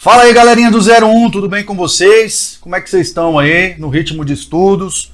Fala aí, galerinha do 01, tudo bem com vocês? Como é que vocês estão aí no ritmo de estudos?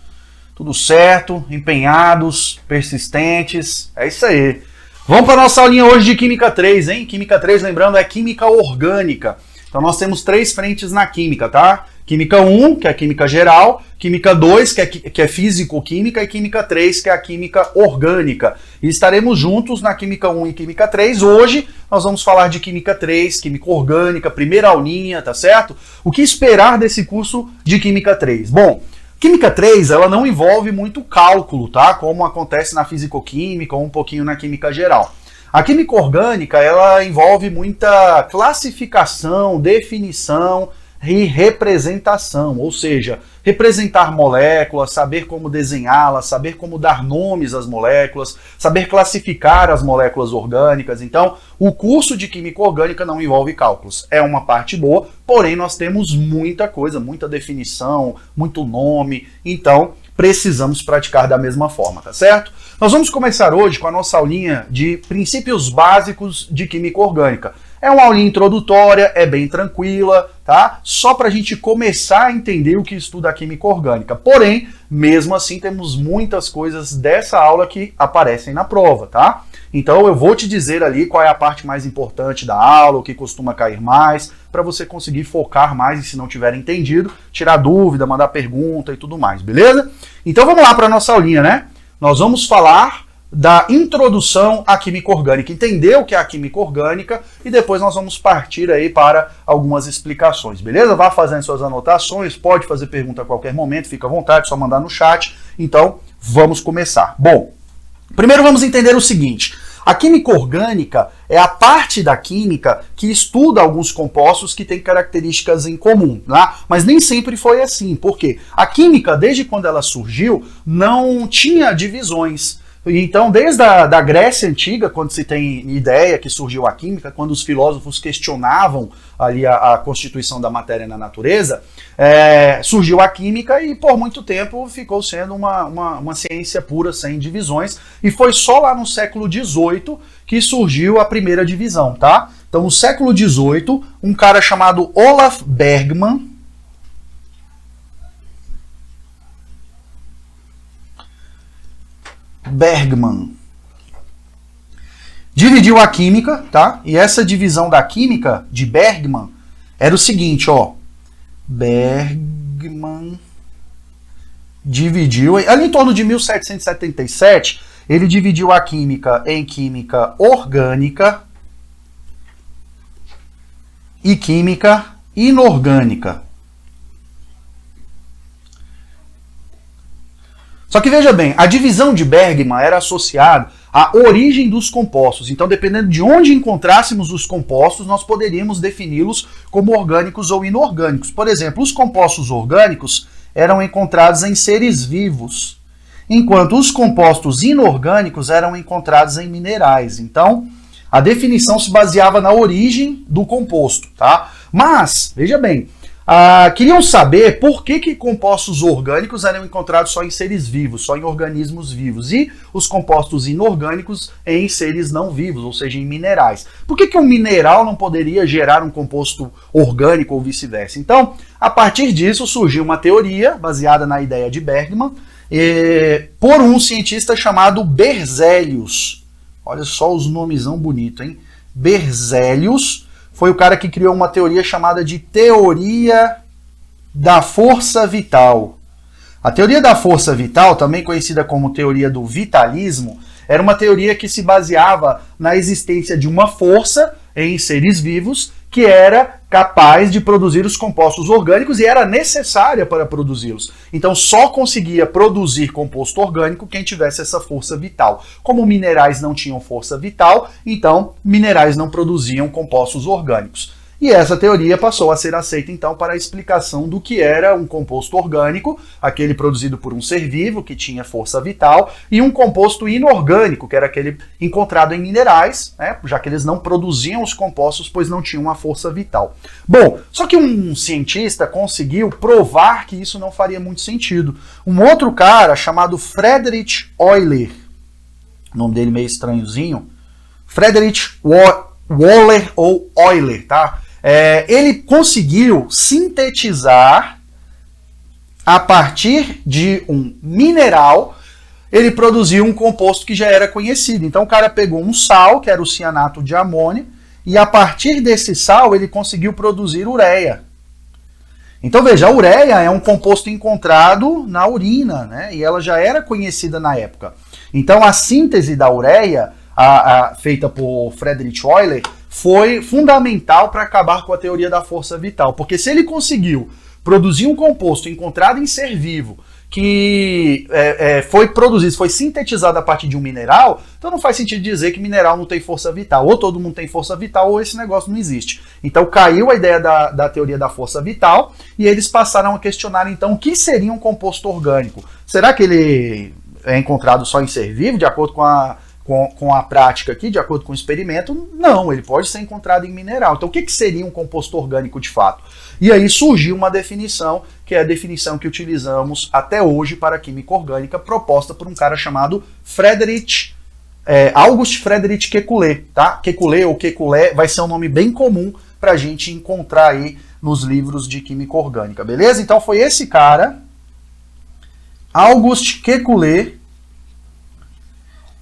Tudo certo? Empenhados? Persistentes? É isso aí. Vamos para a nossa aulinha hoje de Química 3, hein? Química 3, lembrando, é Química Orgânica. Então nós temos 3 frentes na Química, tá? Química 1, que é a Química Geral, Química 2, que é Físico-Química, e Química 3, que é a Química Orgânica. E estaremos juntos na Química 1 e Química 3. Hoje nós vamos falar de Química 3, Química Orgânica, primeira aulinha, tá certo? O que esperar desse curso de Química 3? Bom, Química 3, ela não envolve muito cálculo, tá? Como acontece na Físico-Química ou um pouquinho na Química Geral. A Química Orgânica, ela envolve muita classificação, definição e representação, ou seja, representar moléculas, saber como desenhá-las, saber como dar nomes às moléculas, saber classificar as moléculas orgânicas. Então, o curso de Química Orgânica não envolve cálculos. É uma parte boa, porém nós temos muita coisa, muita definição, muito nome, então precisamos praticar da mesma forma, tá certo? Nós vamos começar hoje com a nossa aulinha de princípios básicos de Química Orgânica. É uma aulinha introdutória, é bem tranquila, tá? Só para a gente começar a entender o que estuda a Química Orgânica. Porém, mesmo assim, temos muitas coisas dessa aula que aparecem na prova, tá? Então eu vou te dizer ali qual é a parte mais importante da aula, o que costuma cair mais, para você conseguir focar mais e, se não tiver entendido, tirar dúvida, mandar pergunta e tudo mais, beleza? Então vamos lá para a nossa aulinha, né? Nós vamos falar da introdução à Química Orgânica, entender o que é a Química Orgânica e depois nós vamos partir aí para algumas explicações, beleza? Vá fazendo suas anotações, pode fazer pergunta a qualquer momento, fica à vontade, só mandar no chat. Então, vamos começar. Bom, primeiro vamos entender o seguinte: a Química Orgânica é a parte da química que estuda alguns compostos que têm características em comum, tá? Mas nem sempre foi assim, porque a química, desde quando ela surgiu, não tinha divisões. Então, desde a Grécia Antiga, quando se tem ideia que surgiu a química, quando os filósofos questionavam ali a constituição da matéria na natureza, surgiu a química e por muito tempo ficou sendo uma ciência pura, sem divisões, e foi só lá no século XVIII que surgiu a primeira divisão, tá? Então, no século XVIII, um cara chamado Olaf Bergman dividiu a química, tá? E essa divisão da química de Bergman era o seguinte, ó. Bergman dividiu, ali em torno de 1777, ele dividiu a química em química orgânica e química inorgânica. Só que veja bem, a divisão de Bergman era associada à origem dos compostos. Então, dependendo de onde encontrássemos os compostos, nós poderíamos defini-los como orgânicos ou inorgânicos. Por exemplo, os compostos orgânicos eram encontrados em seres vivos, enquanto os compostos inorgânicos eram encontrados em minerais. Então, a definição se baseava na origem do composto, tá? Mas, veja bem, queriam saber por que compostos orgânicos eram encontrados só em seres vivos, só em organismos vivos, e os compostos inorgânicos em seres não vivos, ou seja, em minerais. Por que um mineral não poderia gerar um composto orgânico ou vice-versa? Então, a partir disso surgiu uma teoria baseada na ideia de Bergman, por um cientista chamado Berzelius. Olha só os nomezão bonito, hein? Berzelius foi o cara que criou uma teoria chamada de teoria da força vital. A teoria da força vital, também conhecida como teoria do vitalismo, era uma teoria que se baseava na existência de uma força em seres vivos que era capaz de produzir os compostos orgânicos e era necessária para produzi-los. Então só conseguia produzir composto orgânico quem tivesse essa força vital. Como minerais não tinham força vital, então minerais não produziam compostos orgânicos. E essa teoria passou a ser aceita, então, para a explicação do que era um composto orgânico, aquele produzido por um ser vivo, que tinha força vital, e um composto inorgânico, que era aquele encontrado em minerais, né, já que eles não produziam os compostos, pois não tinham a força vital. Bom, só que um cientista conseguiu provar que isso não faria muito sentido. Um outro cara, chamado Friedrich Euler, o nome dele meio estranhozinho, Friedrich Euler ou Euler, tá? Ele conseguiu sintetizar, a partir de um mineral, ele produziu um composto que já era conhecido. Então o cara pegou um sal, que era o cianato de amônio, e a partir desse sal ele conseguiu produzir ureia. Então veja, a ureia é um composto encontrado na urina, né? E ela já era conhecida na época. Então a síntese da ureia, feita por Friedrich Euler, foi fundamental para acabar com a teoria da força vital. Porque se ele conseguiu produzir um composto encontrado em ser vivo, que foi produzido, foi sintetizado a partir de um mineral, então não faz sentido dizer que mineral não tem força vital. Ou todo mundo tem força vital, ou esse negócio não existe. Então caiu a ideia da teoria da força vital, e eles passaram a questionar, então, o que seria um composto orgânico? Será que ele é encontrado só em ser vivo, de acordo com a prática aqui, de acordo com o experimento? Não, ele pode ser encontrado em mineral. Então o que seria um composto orgânico de fato? E aí surgiu uma definição, que é a definição que utilizamos até hoje para a química orgânica, proposta por um cara chamado August Friedrich Kekulé, tá? Kekulé ou Kekulé vai ser um nome bem comum para a gente encontrar aí nos livros de química orgânica, beleza? Então foi esse cara, August Kekulé,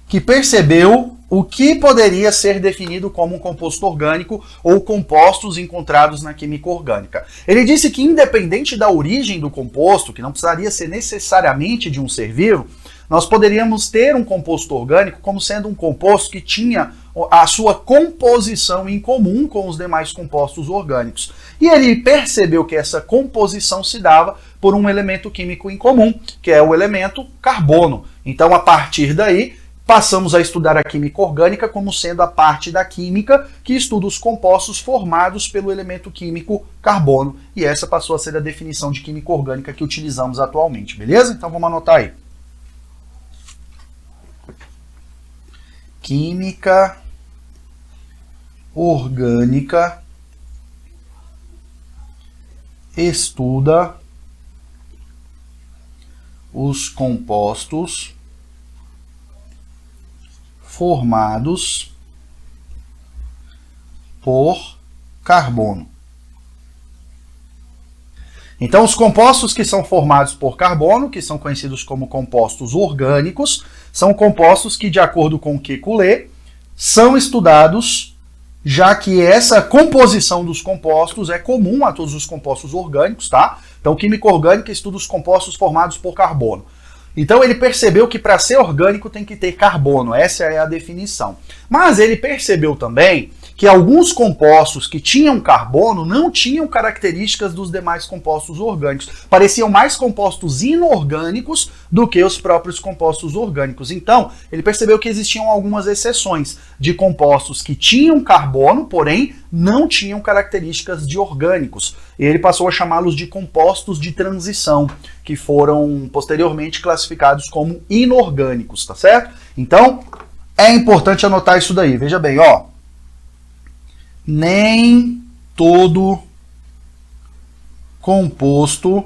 que percebeu o que poderia ser definido como um composto orgânico ou compostos encontrados na química orgânica. Ele disse que, independente da origem do composto, que não precisaria ser necessariamente de um ser vivo, nós poderíamos ter um composto orgânico como sendo um composto que tinha a sua composição em comum com os demais compostos orgânicos. E ele percebeu que essa composição se dava por um elemento químico em comum, que é o elemento carbono. Então, a partir daí, passamos a estudar a química orgânica como sendo a parte da química que estuda os compostos formados pelo elemento químico carbono. E essa passou a ser a definição de química orgânica que utilizamos atualmente, beleza? Então vamos anotar aí. Química orgânica estuda os compostos formados por carbono. Então, os compostos que são formados por carbono, que são conhecidos como compostos orgânicos, são compostos que, de acordo com Kekulé, são estudados, já que essa composição dos compostos é comum a todos os compostos orgânicos, tá? Então, química orgânica estuda os compostos formados por carbono. Então ele percebeu que para ser orgânico tem que ter carbono, essa é a definição. Mas ele percebeu também que alguns compostos que tinham carbono não tinham características dos demais compostos orgânicos. Pareciam mais compostos inorgânicos do que os próprios compostos orgânicos. Então, ele percebeu que existiam algumas exceções de compostos que tinham carbono, porém não tinham características de orgânicos. E ele passou a chamá-los de compostos de transição, que foram posteriormente classificados como inorgânicos, tá certo? Então, é importante anotar isso daí. Veja bem, ó. Nem todo composto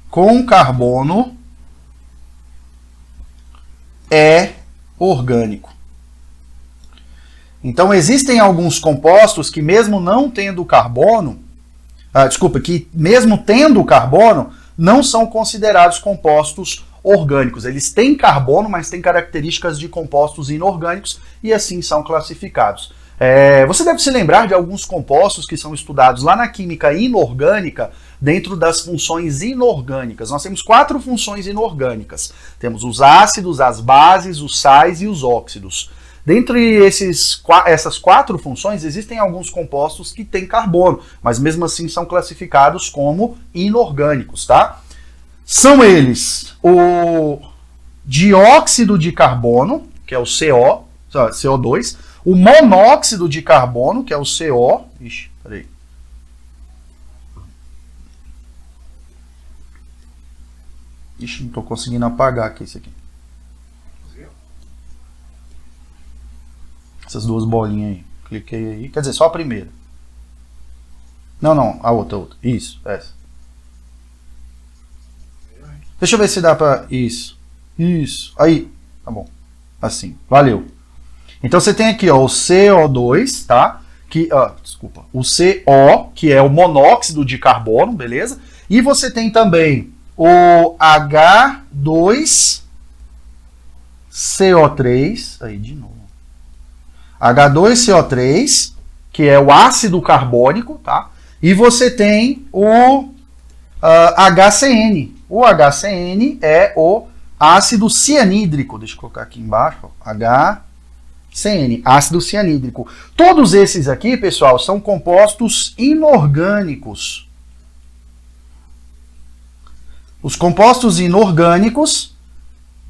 com carbono é orgânico. Então existem alguns compostos que mesmo não tendo carbono, que mesmo tendo carbono, não são considerados compostos orgânicos. Eles têm carbono, mas têm características de compostos inorgânicos e assim são classificados. Você deve se lembrar de alguns compostos que são estudados lá na química inorgânica dentro das funções inorgânicas. Nós temos 4 funções inorgânicas. Temos os ácidos, as bases, os sais e os óxidos. Dentre essas 4 funções, existem alguns compostos que têm carbono, mas mesmo assim são classificados como inorgânicos, tá? São eles o dióxido de carbono, que é o CO2, o monóxido de carbono, que é o CO. Ixi, peraí. Ixi, não estou conseguindo apagar aqui isso aqui. Essas duas bolinhas aí. Cliquei aí. Quer dizer, só a primeira. Não, a outra. Isso, essa. Deixa eu ver se dá pra... Isso. Aí. Tá bom. Assim. Valeu. Então você tem aqui, ó, o CO2, tá? Desculpa, o CO, que é o monóxido de carbono, beleza? E você tem também o H2CO3, aí de novo. H2CO3, que é o ácido carbônico, tá? E você tem o HCN. O HCN é o ácido cianídrico. Deixa eu colocar aqui embaixo. HCN, ácido cianídrico. Todos esses aqui, pessoal, são compostos inorgânicos. Os compostos inorgânicos,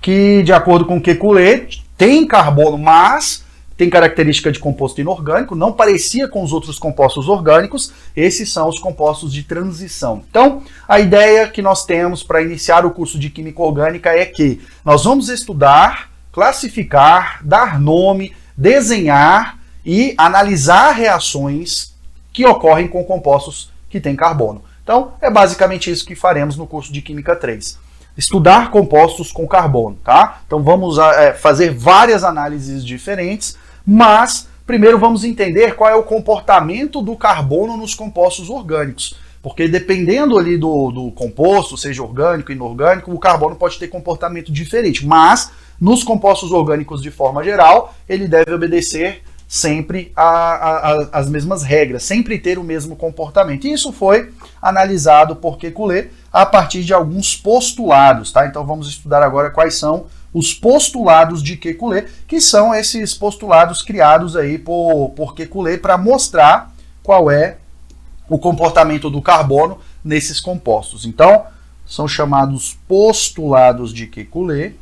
que, de acordo com o Kekulé, tem carbono, mas tem característica de composto inorgânico, não parecia com os outros compostos orgânicos, esses são os compostos de transição. Então, a ideia que nós temos para iniciar o curso de Química Orgânica é que nós vamos estudar, classificar, dar nome, desenhar e analisar reações que ocorrem com compostos que têm carbono. Então, é basicamente isso que faremos no curso de Química 3. Estudar compostos com carbono, tá? Então, vamos fazer várias análises diferentes, mas primeiro vamos entender qual é o comportamento do carbono nos compostos orgânicos. Porque dependendo ali do composto, seja orgânico, inorgânico, o carbono pode ter comportamento diferente. Mas, nos compostos orgânicos de forma geral, ele deve obedecer sempre as mesmas regras, sempre ter o mesmo comportamento. E isso foi analisado por Kekulé a partir de alguns postulados, tá? Então vamos estudar agora quais são os postulados de Kekulé, que são esses postulados criados aí por Kekulé para mostrar qual é o comportamento do carbono nesses compostos. Então, são chamados postulados de Kekulé.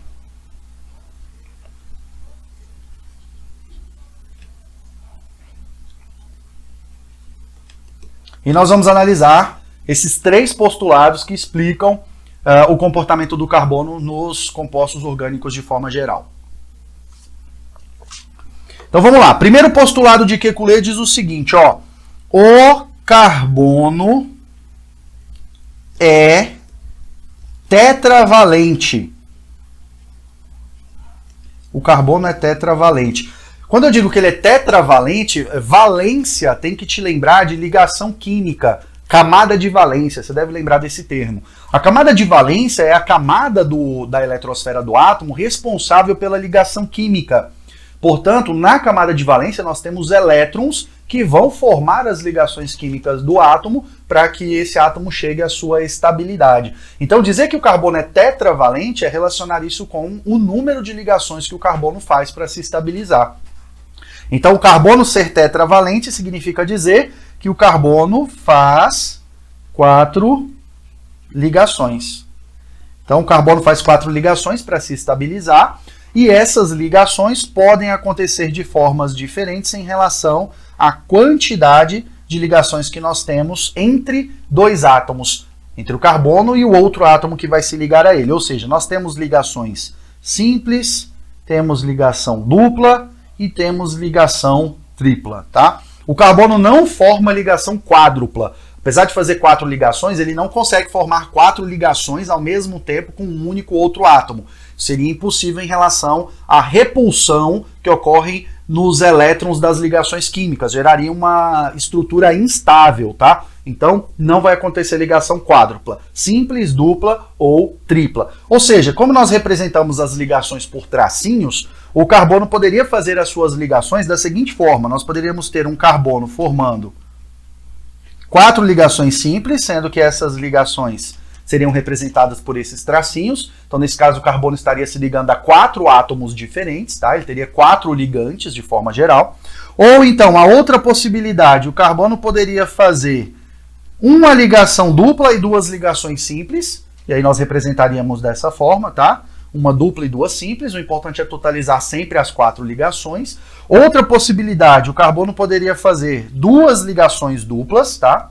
E nós vamos analisar esses 3 postulados que explicam o comportamento do carbono nos compostos orgânicos de forma geral. Então vamos lá. Primeiro postulado de Kekulé diz o seguinte, ó. O carbono é tetravalente. O carbono é tetravalente. Quando eu digo que ele é tetravalente, valência tem que te lembrar de ligação química, camada de valência, você deve lembrar desse termo. A camada de valência é a camada da eletrosfera do átomo responsável pela ligação química. Portanto, na camada de valência nós temos elétrons que vão formar as ligações químicas do átomo para que esse átomo chegue à sua estabilidade. Então, dizer que o carbono é tetravalente é relacionar isso com o número de ligações que o carbono faz para se estabilizar. Então, o carbono ser tetravalente significa dizer que o carbono faz 4 ligações. Então, o carbono faz 4 ligações para se estabilizar, e essas ligações podem acontecer de formas diferentes em relação à quantidade de ligações que nós temos entre 2 átomos, entre o carbono e o outro átomo que vai se ligar a ele. Ou seja, nós temos ligações simples, temos ligação dupla e temos ligação tripla, tá? O carbono não forma ligação quádrupla. Apesar de fazer 4 ligações, ele não consegue formar 4 ligações ao mesmo tempo com um único outro átomo. Seria impossível em relação à repulsão que ocorre nos elétrons das ligações químicas. Geraria uma estrutura instável, tá? Então, não vai acontecer ligação quádrupla, simples, dupla ou tripla. Ou seja, como nós representamos as ligações por tracinhos, o carbono poderia fazer as suas ligações da seguinte forma. Nós poderíamos ter um carbono formando 4 ligações simples, sendo que essas ligações seriam representadas por esses tracinhos. Então, nesse caso, o carbono estaria se ligando a 4 átomos diferentes, tá? Ele teria 4 ligantes de forma geral. Ou então, a outra possibilidade, o carbono poderia fazer uma ligação dupla e 2 ligações simples, e aí nós representaríamos dessa forma, tá? Uma dupla e 2 simples, o importante é totalizar sempre as 4 ligações. Outra possibilidade, o carbono poderia fazer 2 ligações duplas, tá?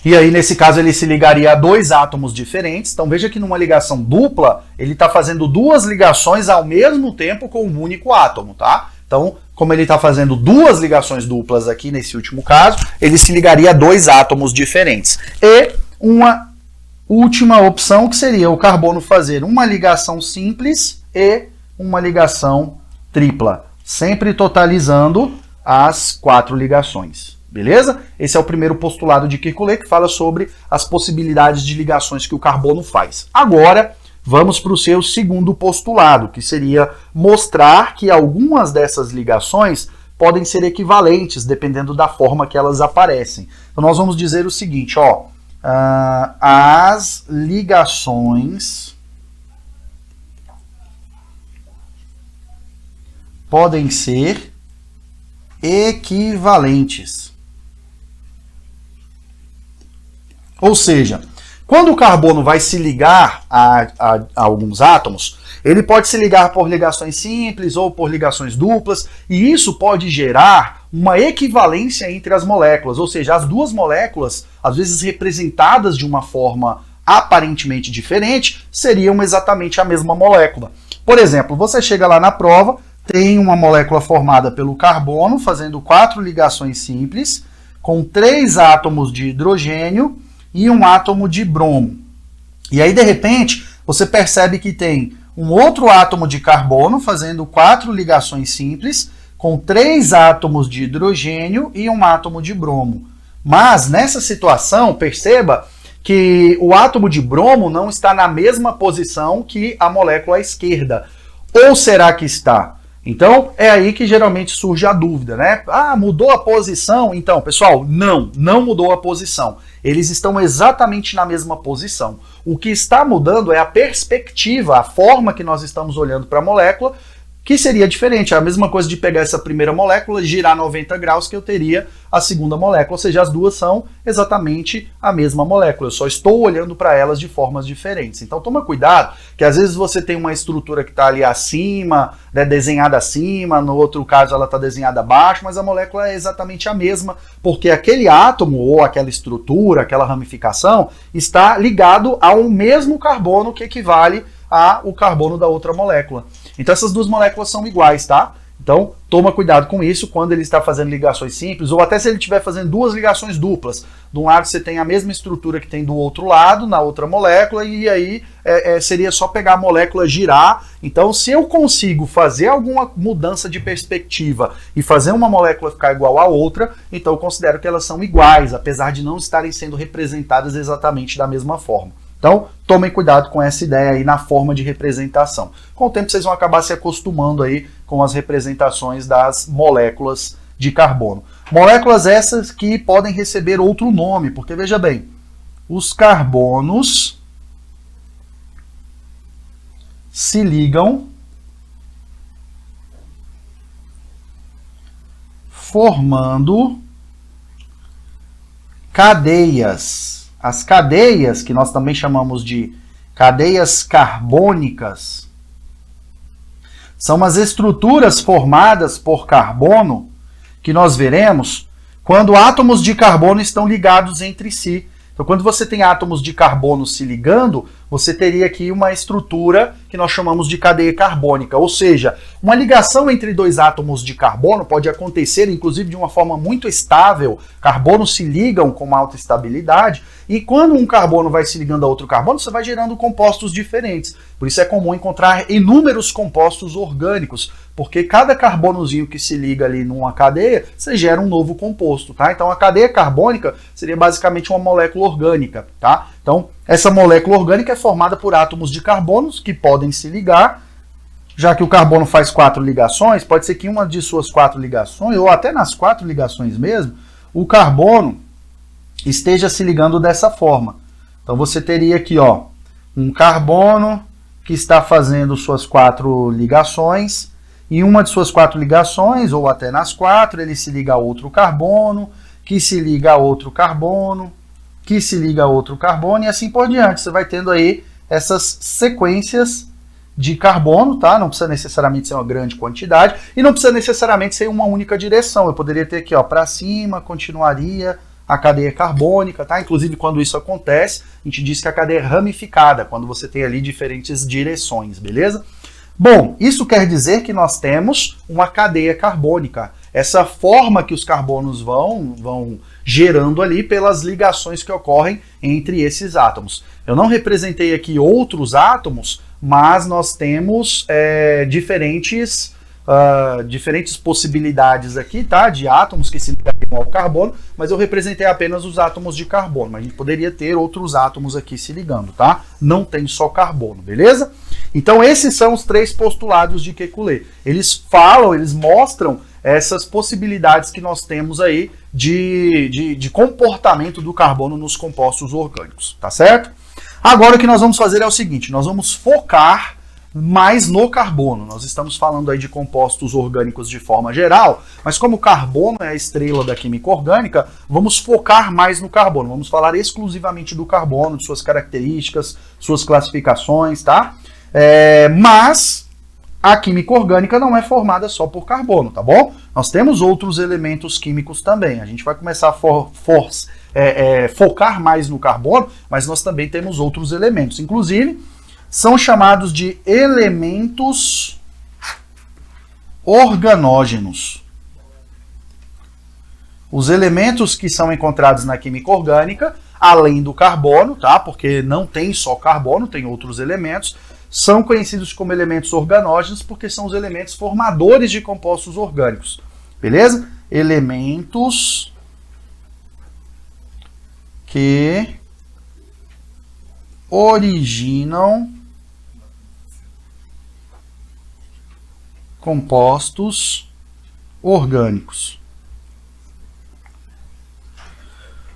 E aí, nesse caso, ele se ligaria a 2 átomos diferentes. Então, veja que numa ligação dupla, ele está fazendo 2 ligações ao mesmo tempo com um único átomo, tá? Então, como ele está fazendo 2 ligações duplas aqui, nesse último caso, ele se ligaria a 2 átomos diferentes. E uma última opção, que seria o carbono fazer uma ligação simples e uma ligação tripla, sempre totalizando as 4 ligações. Beleza? Esse é o primeiro postulado de Kekulé, que fala sobre as possibilidades de ligações que o carbono faz. Agora, vamos para o seu segundo postulado, que seria mostrar que algumas dessas ligações podem ser equivalentes, dependendo da forma que elas aparecem. Então, nós vamos dizer o seguinte, ó, as ligações podem ser equivalentes. Ou seja, quando o carbono vai se ligar a alguns átomos, ele pode se ligar por ligações simples ou por ligações duplas, e isso pode gerar uma equivalência entre as moléculas, ou seja, as duas moléculas, às vezes representadas de uma forma aparentemente diferente, seriam exatamente a mesma molécula. Por exemplo, você chega lá na prova, tem uma molécula formada pelo carbono, fazendo 4 ligações simples, com 3 átomos de hidrogênio e um átomo de bromo. E aí, de repente, você percebe que tem um outro átomo de carbono fazendo 4 ligações simples, com 3 átomos de hidrogênio e um átomo de bromo. Mas, nessa situação, perceba que o átomo de bromo não está na mesma posição que a molécula à esquerda. Ou será que está? Então, é aí que geralmente surge a dúvida, né? Ah, mudou a posição? Então, pessoal, não mudou a posição. Eles estão exatamente na mesma posição. O que está mudando é a perspectiva, a forma que nós estamos olhando para a molécula, que seria diferente. É a mesma coisa de pegar essa primeira molécula, girar 90 graus, que eu teria a segunda molécula. Ou seja, as duas são exatamente a mesma molécula. Eu só estou olhando para elas de formas diferentes. Então toma cuidado, que às vezes você tem uma estrutura que está ali acima, né, desenhada acima, no outro caso ela está desenhada abaixo, mas a molécula é exatamente a mesma, porque aquele átomo ou aquela estrutura, aquela ramificação, está ligado ao mesmo carbono que equivale ao carbono da outra molécula. Então essas duas moléculas são iguais, tá? Então toma cuidado com isso quando ele está fazendo ligações simples, ou até se ele estiver fazendo duas ligações duplas. De um lado você tem a mesma estrutura que tem do outro lado, na outra molécula, e aí seria só pegar a molécula, girar. Então se eu consigo fazer alguma mudança de perspectiva e fazer uma molécula ficar igual à outra, então eu considero que elas são iguais, apesar de não estarem sendo representadas exatamente da mesma forma. Então, tomem cuidado com essa ideia aí na forma de representação. Com o tempo, vocês vão acabar se acostumando aí com as representações das moléculas de carbono. Moléculas essas que podem receber outro nome, porque, veja bem, os carbonos se ligam formando cadeias. As cadeias, que nós também chamamos de cadeias carbônicas, são as estruturas formadas por carbono que nós veremos quando átomos de carbono estão ligados entre si. Então, quando você tem átomos de carbono se ligando, você teria aqui uma estrutura que nós chamamos de cadeia carbônica. Ou seja, uma ligação entre dois átomos de carbono pode acontecer, inclusive, de uma forma muito estável. Carbonos se ligam com uma alta estabilidade, e quando um carbono vai se ligando a outro carbono, você vai gerando compostos diferentes. Por isso é comum encontrar inúmeros compostos orgânicos, porque cada carbonozinho que se liga ali numa cadeia, você gera um novo composto, tá? Então a cadeia carbônica seria basicamente uma molécula orgânica, tá? Então essa molécula orgânica é formada por átomos de carbonos que podem se ligar. Já que o carbono faz 4 ligações, pode ser que em uma de suas 4 ligações, ou até nas 4 ligações mesmo, o carbono esteja se ligando dessa forma. Então você teria aqui, ó, um carbono que está fazendo suas 4 ligações. Em uma de suas 4 ligações, ou até nas 4, ele se liga a outro carbono, que se liga a outro carbono, que se liga a outro carbono, e assim por diante. Você vai tendo aí essas sequências de carbono, tá? Não precisa necessariamente ser uma grande quantidade, e não precisa necessariamente ser uma única direção. Eu poderia ter aqui, ó, para cima, continuaria a cadeia carbônica, tá? Inclusive, quando isso acontece, a gente diz que a cadeia é ramificada, quando você tem ali diferentes direções, beleza? Bom, isso quer dizer que nós temos uma cadeia carbônica. essa forma que os carbonos vão gerando ali pelas ligações que ocorrem entre esses átomos. Eu não representei aqui outros átomos, mas nós temos diferentes possibilidades aqui, tá? De átomos que se ligariam ao carbono, mas eu representei apenas os átomos de carbono, mas a gente poderia ter outros átomos aqui se ligando, tá? Não tem só carbono, beleza? Então esses são os 3 postulados de Kekulé. Eles mostram essas possibilidades que nós temos aí de comportamento do carbono nos compostos orgânicos, tá certo? Agora o que nós vamos fazer é o seguinte, nós vamos focar mais no carbono. Nós estamos falando aí de compostos orgânicos de forma geral, mas como o carbono é a estrela da química orgânica, vamos focar mais no carbono. Vamos falar exclusivamente do carbono, de suas características, suas classificações, tá? Mas a química orgânica não é formada só por carbono, tá bom? Nós temos outros elementos químicos também. A gente vai começar a focar mais no carbono, mas nós também temos outros elementos. Inclusive, são chamados de elementos organógenos. Os elementos que são encontrados na química orgânica, além do carbono, tá? Porque não tem só carbono, tem outros elementos, são conhecidos como elementos organógenos porque são os elementos formadores de compostos orgânicos. Beleza? Elementos que originam compostos orgânicos.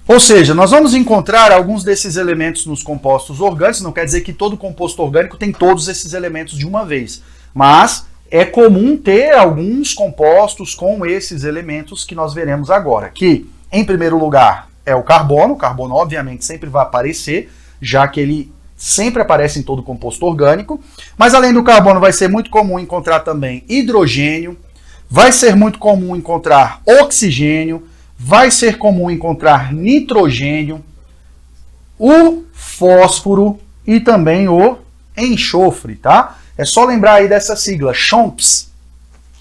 Ou seja, nós vamos encontrar alguns desses elementos nos compostos orgânicos, não quer dizer que todo composto orgânico tem todos esses elementos de uma vez, mas é comum ter alguns compostos com esses elementos que nós veremos agora, que, em primeiro lugar, é o carbono obviamente sempre vai aparecer, já que ele sempre aparece em todo composto orgânico, mas além do carbono vai ser muito comum encontrar também hidrogênio, vai ser muito comum encontrar oxigênio, vai ser comum encontrar nitrogênio, o fósforo e também o enxofre, tá? É só lembrar aí dessa sigla, CHOMPS.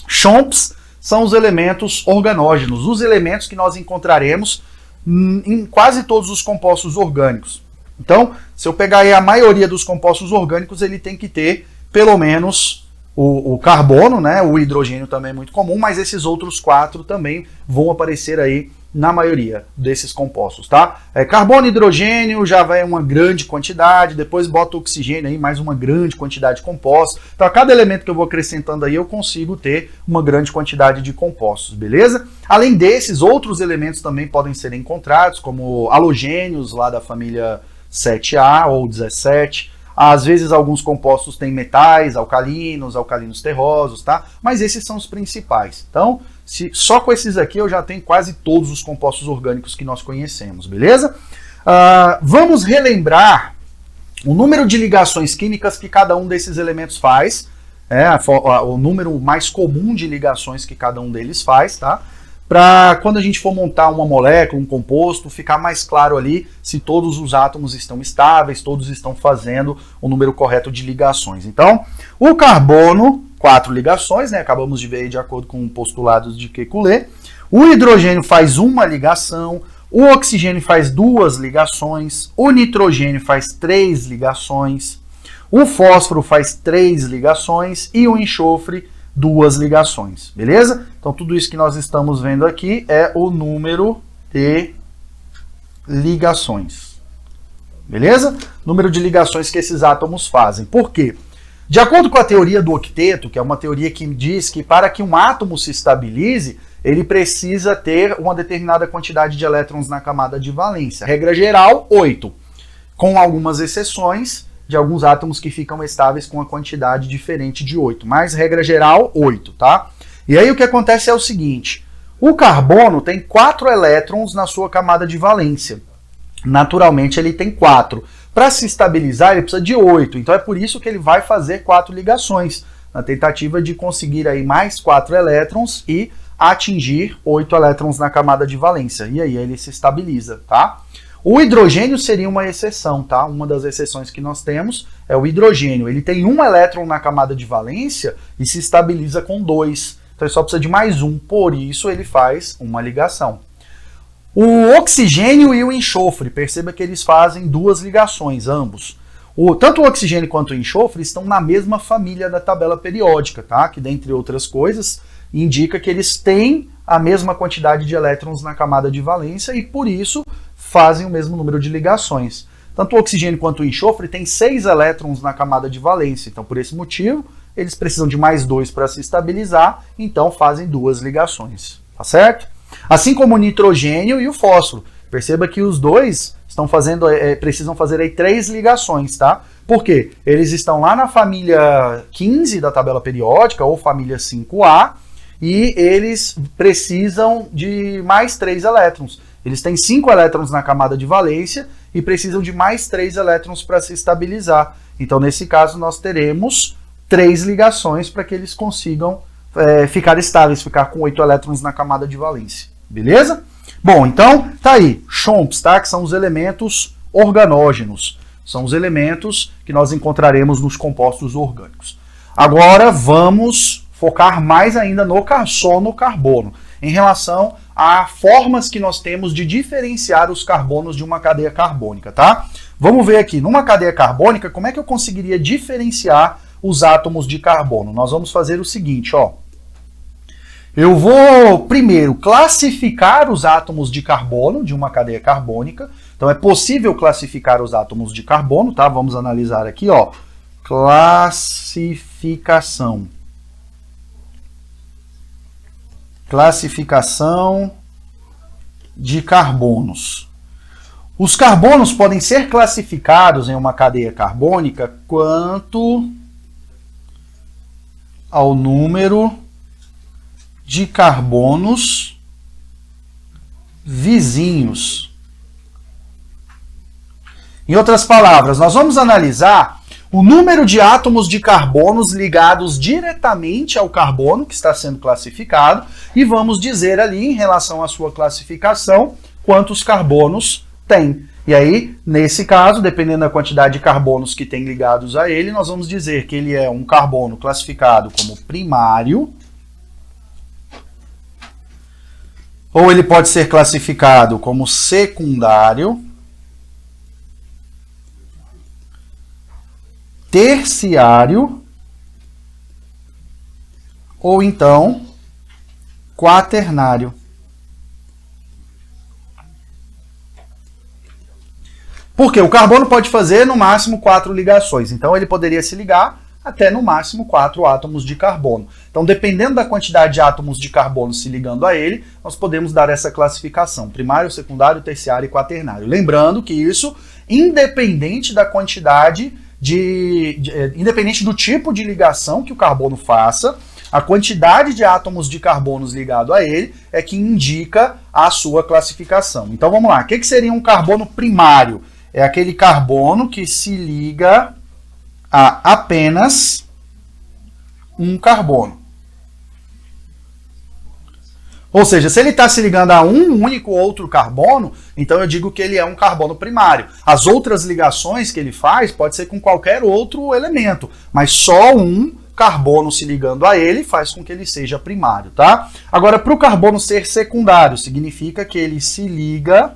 CHOMPS são os elementos organógenos, os elementos que nós encontraremos em quase todos os compostos orgânicos. Então, se eu pegar aí a maioria dos compostos orgânicos, ele tem que ter pelo menos o carbono, né? O hidrogênio também é muito comum, mas esses outros 4 também vão aparecer aí na maioria desses compostos, tá? Carbono e hidrogênio já vai uma grande quantidade, depois bota o oxigênio aí, mais uma grande quantidade de compostos. Então, a cada elemento que eu vou acrescentando aí, eu consigo ter uma grande quantidade de compostos, beleza? Além desses, outros elementos também podem ser encontrados, como halogênios lá da família 7A ou 17. Às vezes alguns compostos têm metais, alcalinos terrosos, tá? Mas esses são os principais. Então, só com esses aqui eu já tenho quase todos os compostos orgânicos que nós conhecemos, beleza? Vamos relembrar o número de ligações químicas que cada um desses elementos faz, o número mais comum de ligações que cada um deles faz, tá? Para quando a gente for montar uma molécula, um composto, ficar mais claro ali se todos os átomos estão estáveis, todos estão fazendo o número correto de ligações. Então, o carbono, 4 ligações, né? Acabamos de ver aí de acordo com postulados de Kekulé. O hidrogênio faz 1 ligação, o oxigênio faz 2 ligações, o nitrogênio faz 3 ligações, o fósforo faz 3 ligações e o enxofre 2 ligações, beleza? Então tudo isso que nós estamos vendo aqui é o número de ligações, beleza? Número de ligações que esses átomos fazem. Por quê? De acordo com a teoria do octeto, que é uma teoria que diz que para que um átomo se estabilize, ele precisa ter uma determinada quantidade de elétrons na camada de valência. Regra geral, 8, com algumas exceções de alguns átomos que ficam estáveis com uma quantidade diferente de 8, mas regra geral 8, tá? E aí o que acontece é o seguinte, o carbono tem 4 elétrons na sua camada de valência, naturalmente ele tem 4, para se estabilizar ele precisa de 8, então é por isso que ele vai fazer 4 ligações, na tentativa de conseguir aí mais 4 elétrons e atingir 8 elétrons na camada de valência, e aí ele se estabiliza, tá? O hidrogênio seria uma exceção, tá? Uma das exceções que nós temos é o hidrogênio. Ele tem 1 elétron na camada de valência e se estabiliza com 2. Então então ele só precisa de mais um, por isso ele faz uma ligação. O oxigênio e o enxofre, perceba que eles fazem duas ligações, ambos. Tanto o oxigênio quanto o enxofre estão na mesma família da tabela periódica, tá? Que, dentre outras coisas, indica que eles têm a mesma quantidade de elétrons na camada de valência e, por isso, fazem o mesmo número de ligações. Tanto o oxigênio quanto o enxofre têm 6 elétrons na camada de valência, então, por esse motivo, eles precisam de mais 2 para se estabilizar, então fazem duas ligações, tá certo? Assim como o nitrogênio e o fósforo. Perceba que os dois estão fazendo, precisam fazer aí 3 ligações, tá? Por quê? Eles estão lá na família 15 da tabela periódica, ou família 5A, e eles precisam de mais 3 elétrons. Eles têm 5 elétrons na camada de valência e precisam de mais 3 elétrons para se estabilizar. Então, nesse caso, nós teremos 3 ligações para que eles consigam ficar estáveis, ficar com 8 elétrons na camada de valência. Beleza? Bom, então, tá aí. CHOMPs, tá? Que são os elementos organógenos. São os elementos que nós encontraremos nos compostos orgânicos. Agora, vamos focar mais ainda só no carbono, em relação a formas que nós temos de diferenciar os carbonos de uma cadeia carbônica, tá? Vamos ver aqui, numa cadeia carbônica, como é que eu conseguiria diferenciar os átomos de carbono? Nós vamos fazer o seguinte, ó. Eu vou primeiro classificar os átomos de carbono de uma cadeia carbônica. Então é possível classificar os átomos de carbono, tá? Vamos analisar aqui, ó. Classificação. Classificação de carbonos. Os carbonos podem ser classificados em uma cadeia carbônica quanto ao número de carbonos vizinhos. Em outras palavras, nós vamos analisar o número de átomos de carbonos ligados diretamente ao carbono que está sendo classificado e vamos dizer ali, em relação à sua classificação, quantos carbonos tem. E aí, nesse caso, dependendo da quantidade de carbonos que tem ligados a ele, nós vamos dizer que ele é um carbono classificado como primário, ou ele pode ser classificado como secundário, terciário, ou então quaternário. Porque o carbono pode fazer no máximo 4 ligações, então ele poderia se ligar até no máximo 4 átomos de carbono. Então, dependendo da quantidade de átomos de carbono se ligando a ele, nós podemos dar essa classificação: primário, secundário, terciário e quaternário. Lembrando que isso, independente da quantidade independente do tipo de ligação que o carbono faça, a quantidade de átomos de carbonos ligado a ele é que indica a sua classificação. Então, vamos lá. O que seria um carbono primário? É aquele carbono que se liga a apenas um carbono. Ou seja, se ele está se ligando a um único outro carbono, então eu digo que ele é um carbono primário. As outras ligações que ele faz pode ser com qualquer outro elemento, mas só um carbono se ligando a ele faz com que ele seja primário, tá? Agora, para o carbono ser secundário, significa que ele se liga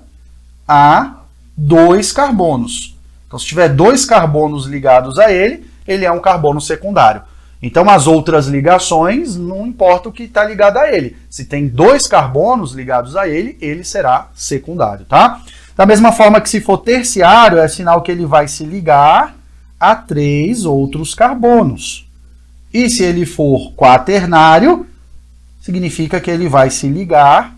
a 2 carbonos. Então, se tiver 2 carbonos ligados a ele, ele é um carbono secundário. Então, as outras ligações, não importa o que está ligado a ele. Se tem 2 carbonos ligados a ele, ele será secundário, tá? Da mesma forma que se for terciário, é sinal que ele vai se ligar a 3 outros carbonos. E se ele for quaternário, significa que ele vai se ligar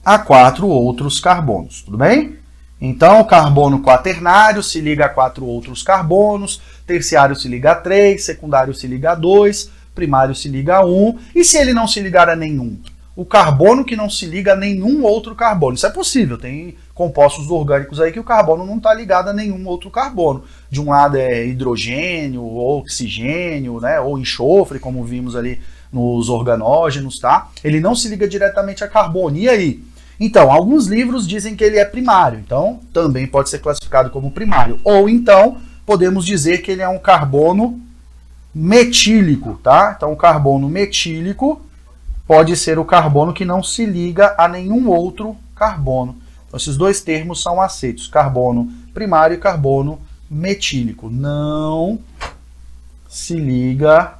a 4 outros carbonos, tudo bem? Então, o carbono quaternário se liga a 4 outros carbonos, terciário se liga a 3, secundário se liga a 2, primário se liga a 1. E se ele não se ligar a nenhum? O carbono que não se liga a nenhum outro carbono. Isso é possível, tem compostos orgânicos aí que o carbono não está ligado a nenhum outro carbono. De um lado é hidrogênio, ou oxigênio, né, ou enxofre, como vimos ali nos organógenos, tá? Ele não se liga diretamente a carbono. E aí? Então, alguns livros dizem que ele é primário, então também pode ser classificado como primário. Ou então, podemos dizer que ele é um carbono metílico, tá? Então o carbono metílico pode ser o carbono que não se liga a nenhum outro carbono. Então esses dois termos são aceitos, carbono primário e carbono metílico. Não se liga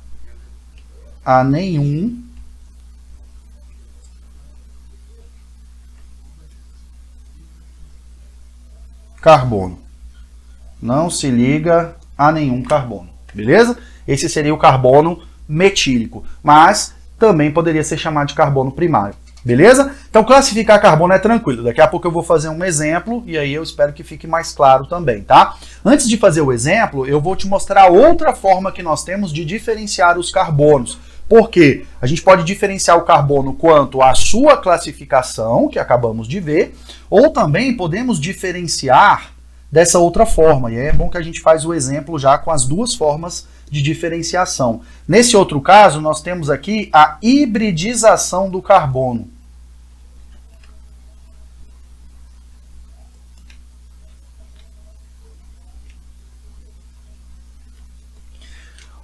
a nenhum carbono. Não se liga a nenhum carbono, beleza? Esse seria o carbono metílico, mas também poderia ser chamado de carbono primário, beleza? Então classificar carbono é tranquilo. Daqui a pouco eu vou fazer um exemplo e aí eu espero que fique mais claro também, tá? Antes de fazer o exemplo, eu vou te mostrar outra forma que nós temos de diferenciar os carbonos. Porque a gente pode diferenciar o carbono quanto à sua classificação, que acabamos de ver, ou também podemos diferenciar dessa outra forma. E aí é bom que a gente faz o exemplo já com as duas formas de diferenciação. Nesse outro caso, nós temos aqui a hibridização do carbono.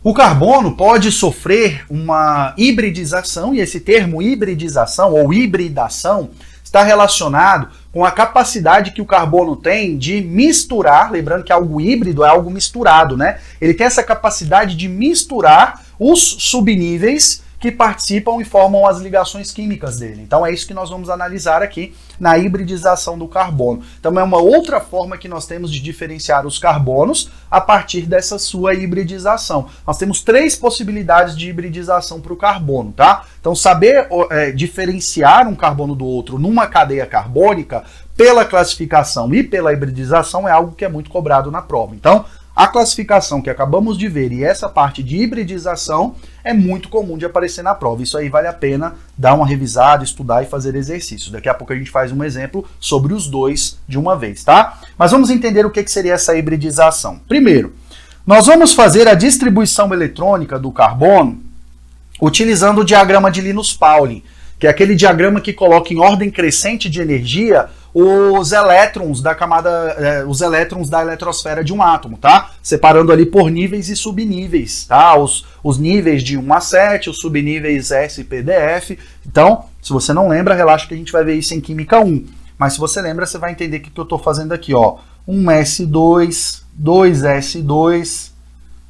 O carbono pode sofrer uma hibridização, e esse termo hibridização ou hibridação está relacionado com a capacidade que o carbono tem de misturar, lembrando que algo híbrido é algo misturado, né? Ele tem essa capacidade de misturar os subníveis que participam e formam as ligações químicas dele. Então é isso que nós vamos analisar aqui na hibridização do carbono. Então é uma outra forma que nós temos de diferenciar os carbonos a partir dessa sua hibridização. Nós temos três possibilidades de hibridização para o carbono, tá? Então saber diferenciar um carbono do outro numa cadeia carbônica pela classificação e pela hibridização é algo que é muito cobrado na prova. Então a classificação que acabamos de ver e essa parte de hibridização é muito comum de aparecer na prova. Isso aí vale a pena dar uma revisada, estudar e fazer exercícios. Daqui a pouco a gente faz um exemplo sobre os dois de uma vez, tá? Mas vamos entender o que seria essa hibridização. Primeiro, nós vamos fazer a distribuição eletrônica do carbono utilizando o diagrama de Linus-Pauling, que é aquele diagrama que coloca em ordem crescente de energia os elétrons da camada, os elétrons da eletrosfera de um átomo, tá? Separando ali por níveis e subníveis, tá? Os níveis de 1 a 7, os subníveis S, P, D, F. Então, se você não lembra, relaxa que a gente vai ver isso em Química 1. Mas se você lembra, você vai entender o que eu estou fazendo aqui, ó. 1S2, 2S2,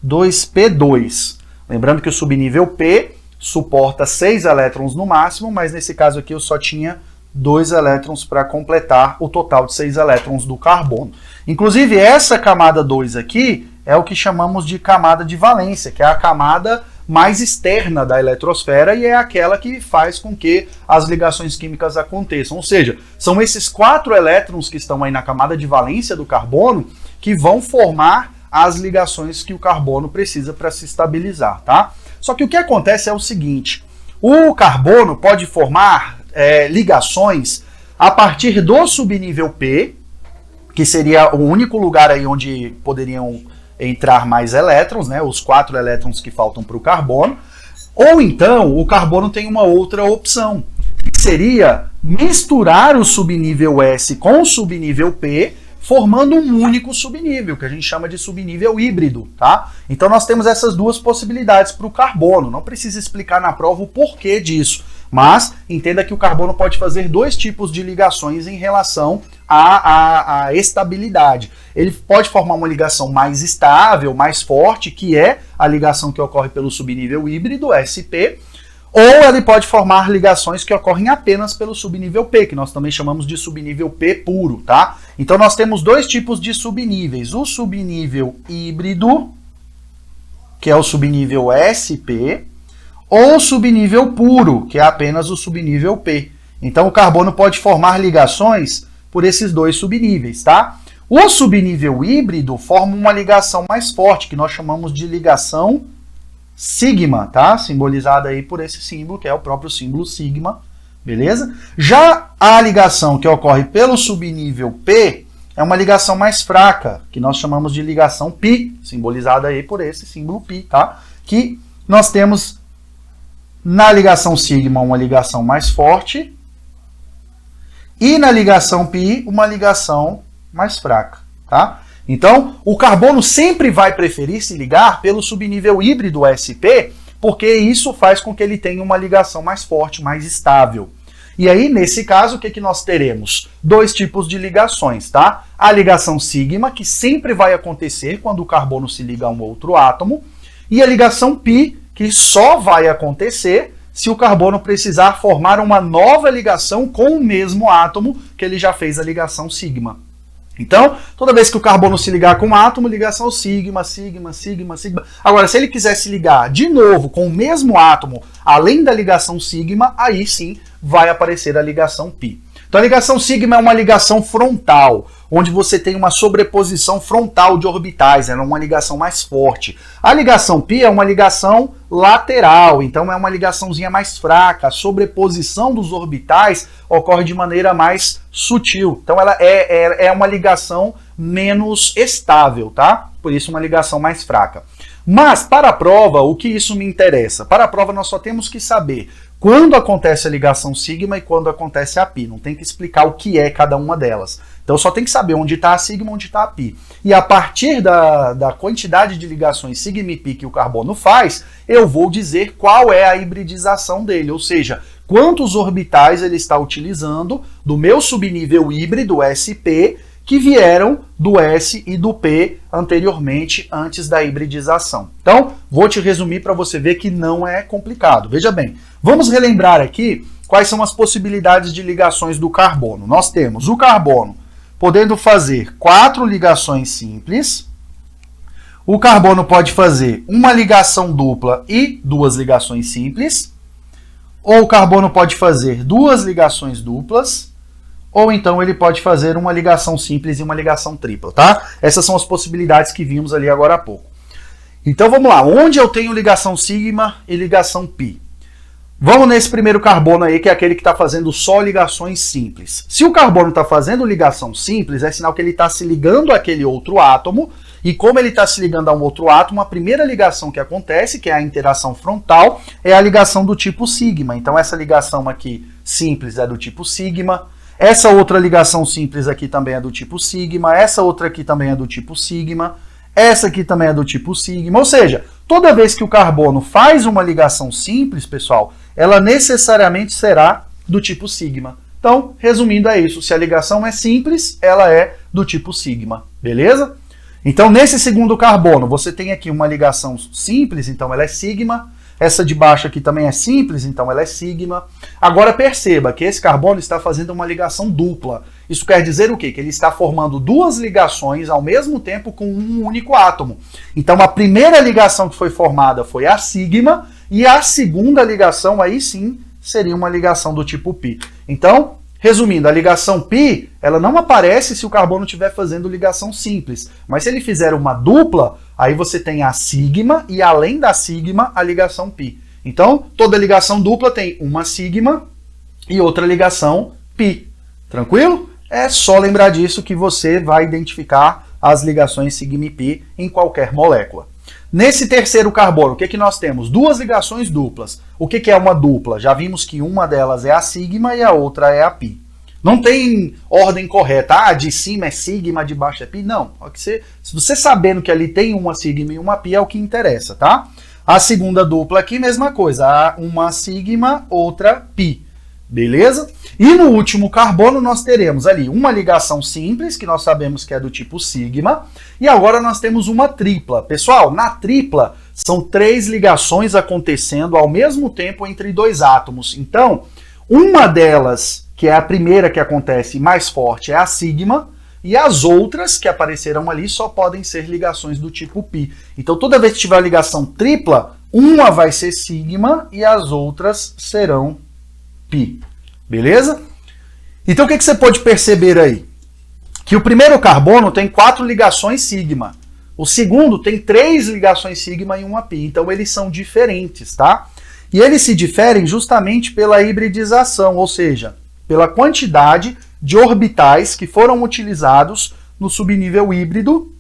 2P2. Lembrando que o subnível P suporta 6 elétrons no máximo, mas nesse caso aqui eu só tinha 2 elétrons para completar o total de 6 elétrons do carbono. Inclusive, essa camada 2 aqui é o que chamamos de camada de valência, que é a camada mais externa da eletrosfera e é aquela que faz com que as ligações químicas aconteçam. Ou seja, são esses 4 elétrons que estão aí na camada de valência do carbono que vão formar as ligações que o carbono precisa para se estabilizar, tá? Só que o que acontece é o seguinte, o carbono pode formar ligações a partir do subnível P, que seria o único lugar aí onde poderiam entrar mais elétrons, né, os 4 elétrons que faltam para o carbono, ou então o carbono tem uma outra opção, que seria misturar o subnível S com o subnível P, formando um único subnível, que a gente chama de subnível híbrido, tá? Então nós temos essas duas possibilidades para o carbono, não precisa explicar na prova o porquê disso, mas entenda que o carbono pode fazer 2 tipos de ligações em relação à estabilidade. Ele pode formar uma ligação mais estável, mais forte, que é a ligação que ocorre pelo subnível híbrido, SP, ou ele pode formar ligações que ocorrem apenas pelo subnível P, que nós também chamamos de subnível P puro, tá? Então nós temos 2 tipos de subníveis, o subnível híbrido, que é o subnível SP, ou subnível puro, que é apenas o subnível P. Então o carbono pode formar ligações por esses 2 subníveis, tá? O subnível híbrido forma uma ligação mais forte, que nós chamamos de ligação sigma, tá? Simbolizada aí por esse símbolo, que é o próprio símbolo sigma, beleza? Já a ligação que ocorre pelo subnível P é uma ligação mais fraca, que nós chamamos de ligação π, simbolizada aí por esse símbolo π, tá? Que nós temos na ligação sigma uma ligação mais forte e na ligação π uma ligação mais fraca, tá? Então, o carbono sempre vai preferir se ligar pelo subnível híbrido sp, porque isso faz com que ele tenha uma ligação mais forte, mais estável. E aí, nesse caso, o que nós teremos? Dois tipos de ligações, tá? A ligação sigma, que sempre vai acontecer quando o carbono se liga a um outro átomo, e a ligação pi, que só vai acontecer se o carbono precisar formar uma nova ligação com o mesmo átomo que ele já fez a ligação sigma. Então, toda vez que o carbono se ligar com um átomo, ligação sigma, sigma, sigma, sigma. Agora, se ele quiser se ligar de novo com o mesmo átomo, além da ligação sigma, aí sim vai aparecer a ligação pi. Então, a ligação sigma é uma ligação frontal, onde você tem uma sobreposição frontal de orbitais, é uma ligação mais forte. A ligação pi é uma ligação lateral, então é uma ligaçãozinha mais fraca. A sobreposição dos orbitais ocorre de maneira mais sutil. Então ela é uma ligação menos estável, tá? Por isso uma ligação mais fraca. Mas para a prova, o que isso me interessa? Para a prova nós só temos que saber quando acontece a ligação sigma e quando acontece a pi. Não tem que explicar o que é cada uma delas. Então só tem que saber onde está a sigma, onde está a pi. E a partir da quantidade de ligações sigma e pi que o carbono faz, eu vou dizer qual é a hibridização dele, ou seja, quantos orbitais ele está utilizando do meu subnível híbrido sp, que vieram do S e do P anteriormente, antes da hibridização. Então, vou te resumir para você ver que não é complicado. Veja bem, vamos relembrar aqui quais são as possibilidades de ligações do carbono. Nós temos o carbono podendo fazer 4 ligações simples. O carbono pode fazer uma ligação dupla e 2 ligações simples. Ou o carbono pode fazer 2 ligações duplas. Ou então ele pode fazer uma ligação simples e uma ligação tripla, tá? Essas são as possibilidades que vimos ali agora há pouco. Então vamos lá, onde eu tenho ligação sigma e ligação pi? Vamos nesse primeiro carbono aí, que é aquele que está fazendo só ligações simples. Se o carbono está fazendo ligação simples, é sinal que ele está se ligando àquele outro átomo, e como ele está se ligando a um outro átomo, a primeira ligação que acontece, que é a interação frontal, é a ligação do tipo sigma. Então essa ligação aqui simples é do tipo sigma. Essa outra ligação simples aqui também é do tipo sigma, essa outra aqui também é do tipo sigma, essa aqui também é do tipo sigma, ou seja, toda vez que o carbono faz uma ligação simples, pessoal, ela necessariamente será do tipo sigma. Então, resumindo é isso, se a ligação é simples, ela é do tipo sigma, beleza? Então, nesse segundo carbono, você tem aqui uma ligação simples, então ela é sigma. Essa de baixo aqui também é simples, então ela é sigma. Agora perceba que esse carbono está fazendo uma ligação dupla. Isso quer dizer o quê? Que ele está formando 2 ligações ao mesmo tempo com um único átomo. Então a primeira ligação que foi formada foi a sigma, e a segunda ligação aí sim seria uma ligação do tipo pi. Então, resumindo, a ligação pi, ela não aparece se o carbono estiver fazendo ligação simples. Mas se ele fizer uma dupla, aí você tem a sigma e, além da sigma, a ligação pi. Então, toda ligação dupla tem uma sigma e outra ligação pi. Tranquilo? É só lembrar disso que você vai identificar as ligações sigma e pi em qualquer molécula. Nesse terceiro carbono, o que nós temos? 2 ligações duplas. O que é uma dupla? Já vimos que uma delas é a sigma e a outra é a pi. Não tem ordem correta. Ah, de cima é sigma, de baixo é pi. Não. Se você sabendo que ali tem uma sigma e uma pi, é o que interessa, tá? A segunda dupla aqui, mesma coisa. Uma sigma, outra pi. Beleza? E no último carbono nós teremos ali uma ligação simples, que nós sabemos que é do tipo sigma, e agora nós temos uma tripla. Pessoal, na tripla são 3 ligações acontecendo ao mesmo tempo entre 2 átomos. Então, uma delas, que é a primeira que acontece mais forte, é a sigma, e as outras que aparecerão ali só podem ser ligações do tipo pi. Então, toda vez que tiver a ligação tripla, uma vai ser sigma e as outras serão pi. Beleza? Então o que você pode perceber aí? Que o primeiro carbono tem 4 ligações sigma. O segundo tem 3 ligações sigma e uma pi. Então eles são diferentes, tá? E eles se diferem justamente pela hibridização, ou seja, pela quantidade de orbitais que foram utilizados no subnível híbrido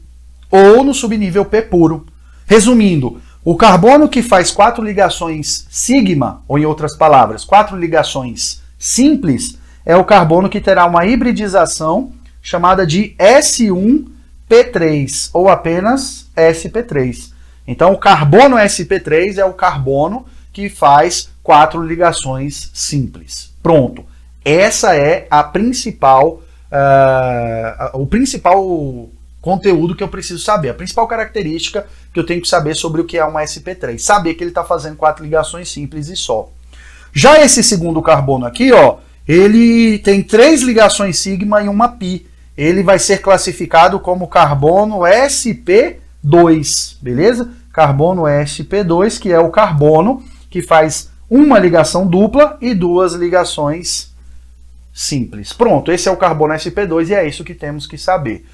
ou no subnível P puro. Resumindo, o carbono que faz 4 ligações sigma, ou em outras palavras, 4 ligações simples, é o carbono que terá uma hibridização chamada de S1 P3 ou apenas sp3. Então, o carbono sp3 é o carbono que faz 4 ligações simples. Pronto. Essa é a principal, o principal conteúdo que eu preciso saber, a principal característica que eu tenho que saber sobre o que é um sp3. Saber que ele está fazendo 4 ligações simples e só. Já esse segundo carbono aqui, ó, ele tem 3 ligações sigma e uma pi. Ele vai ser classificado como carbono sp2, beleza? Carbono sp2, que é o carbono que faz uma ligação dupla e 2 ligações simples. Pronto, esse é o carbono sp2 e é isso que temos que saber.